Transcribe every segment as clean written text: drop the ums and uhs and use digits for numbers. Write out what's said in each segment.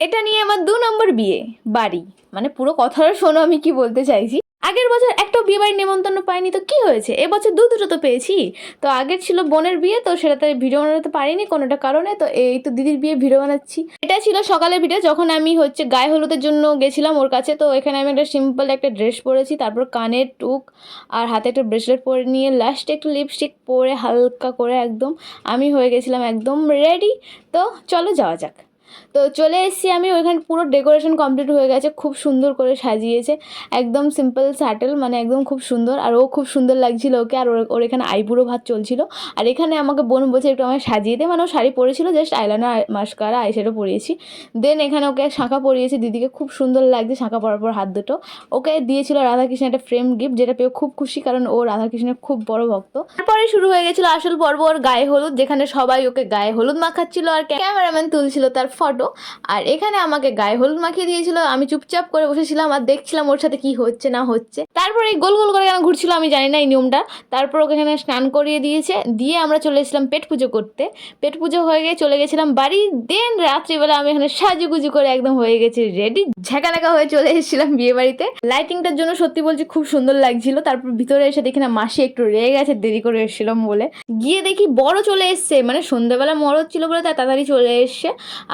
এটা নিয়ে আমার 2 নম্বর বিয়ে বাড়ি। মানে পুরো কথাটা শোনো আমি কি বলতে চাইছি। আগের বছর একটাও বিয়ে বাড়ির নেমন্তন্ন পাইনি তো কি হয়েছে, এবছর দুটো তো পেয়েছি। তো আগের ছিল বোনের বিয়ে, তো সেটাতে ভিডিও বানাতে পারিনি কোনোটা কারণে, তো এই তো দিদির বিয়ে ভিডিও বানাচ্ছি। এটা ছিল সকালের ভিডিও যখন আমি গায়ে হলুদের জন্য গেছিলাম ওর কাছে। তো এখানে আমি একটা সিম্পল একটা ড্রেস পরেছি, তারপর কানের টুক আর হাতে একটা ব্রেসলেট পরে নিয়ে লাস্টে একটু লিপস্টিক পরে হালকা করে একদম আমি হয়ে গেছিলাম একদম রেডি। তো চলো যাওয়া যাক। তো চলে এসেছি আমি, ওইখানে পুরো ডেকোরেশন কমপ্লিট হয়ে গেছে, খুব সুন্দর করে সাজিয়েছে, একদম সিম্পল স্যাটেল, মানে একদম খুব সুন্দর। আর ও খুব সুন্দর লাগছিল ওকে, আর ওর এখানে আইবুড়ো ভাত চলছিল। আর এখানে আমাকে বোন বলছে একটু আমায় সাজিয়ে দে, মানে ও শাড়ি পরেছিল, জাস্ট আইলাইনার মাস্কারা আইশ্যাডো পরিয়েছি। দেন এখানে ওকে শাঁখা পরিয়েছি, দিদিকে খুব সুন্দর লাগছে শাঁখা পরার পর হাত দুটো। ওকে দিয়েছিল রাধাকৃষ্ণের একটা ফ্রেম গিফট, যেটা পেয়ে খুব খুশি, কারণ ও রাধাকৃষ্ণের খুব বড় ভক্ত। তারপরে শুরু হয়ে গেছিলো আসল পর্ব, ওর গায়ে হলুদ, যেখানে সবাই ওকে গায়ে হলুদ মাখাচ্ছিল আর ক্যামেরাম্যান তুলছিল তার ফটো। আর এখানে আমাকে গায়ে হলুদ মাখিয়ে দিয়েছিল, আমি চুপচাপ করে বসেছিলাম আর দেখছিলাম ওর সাথে কি হচ্ছে না হচ্ছে। তারপরে এই গোল গোল করে কেন ঘুরছিল আমি জানি না এই নিয়মটা। তারপর ওকে এখানে স্নান করিয়ে দিয়েছে, দিয়ে আমরা চলে এসেছিলাম পেট পুজো করতে। পেট পুজো হয়ে গিয়ে চলে গেছিলাম বাড়ি। দেন রাত্রিবেলা আমি এখানে সাজুগুজু করে একদম হয়ে গেছি রেডি, ঝাঁকানাকা হয়ে চলে এসেছিলাম বিয়ে বাড়িতে। লাইটিংটার জন্য সত্যি বলছি খুব সুন্দর লাগছিল। তারপর ভিতরে এসে দেখি না মাসি একটু রেগে গেছে দেরি করে এসেছিলাম বলে। গিয়ে দেখি বড় চলে এসছে, মানে সন্ধ্যাবেলা মরদ ছিল বলে তাই তাড়াতাড়ি চলে এসছে।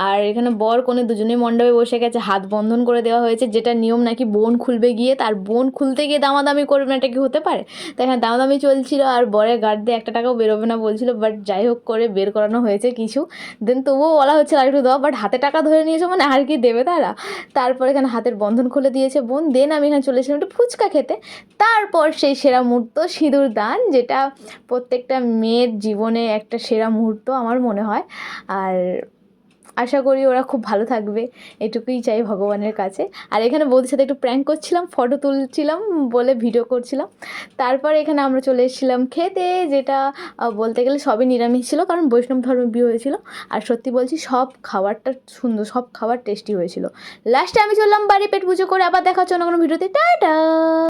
আর এখানে বর কনে দুজনেই মণ্ডপে বসে গেছে, হাত বন্ধন করে দেওয়া হয়েছে, যেটা নিয়ম নাকি বোন খুলবে গিয়ে, তার বোন খুলতে গিয়ে দামাদামি করবে না, এটা কি হতে পারে। তো এখানে দামাদামি চলছিল আর বরের গার্ড দিয়ে 1 টাকাও বেরোবে না বলছিল, বাট যাই হোক করে বের করানো হয়েছে কিছু। দেন তবুও বলা হচ্ছে আর একটু দেওয়া, বাট হাতে টাকা ধরে নিয়েছে মানে আর কি দেবে তারা। তারপর এখানে হাতের বন্ধন খুলে দিয়েছে বোন। দেন আমি এখানে চলে এসেছিলাম একটু ফুচকা খেতে। তারপর সেই সেরা মুহূর্ত সিঁদুর দান, যেটা প্রত্যেকটা মেয়ের জীবনে একটা সেরা মুহূর্ত আমার মনে হয়। আর আশা করি ওরা খুব ভালো থাকবে, এটুকুই চাই ভগবানের কাছে। আর এখানে বৌদির সাথে একটু প্র্যাঙ্ক করছিলাম, ফটো তুলছিলাম বলে ভিডিও করছিলাম। তারপর এখানে আমরা চলে এসেছিলাম খেতে, যেটা বলতে গেলে সবই নিরামিষ ছিল, কারণ বৈষ্ণব ধর্মে বিয়ে হয়েছিল। আর সত্যি বলছি সব খাবারটা সুন্দর, সব খাবার টেস্টি হয়েছিল। লাস্টে আমি চললাম বাড়ি পেট পুজো করে। আবার দেখা হচ্ছে অন্য কোনো ভিডিওতে, টাটা।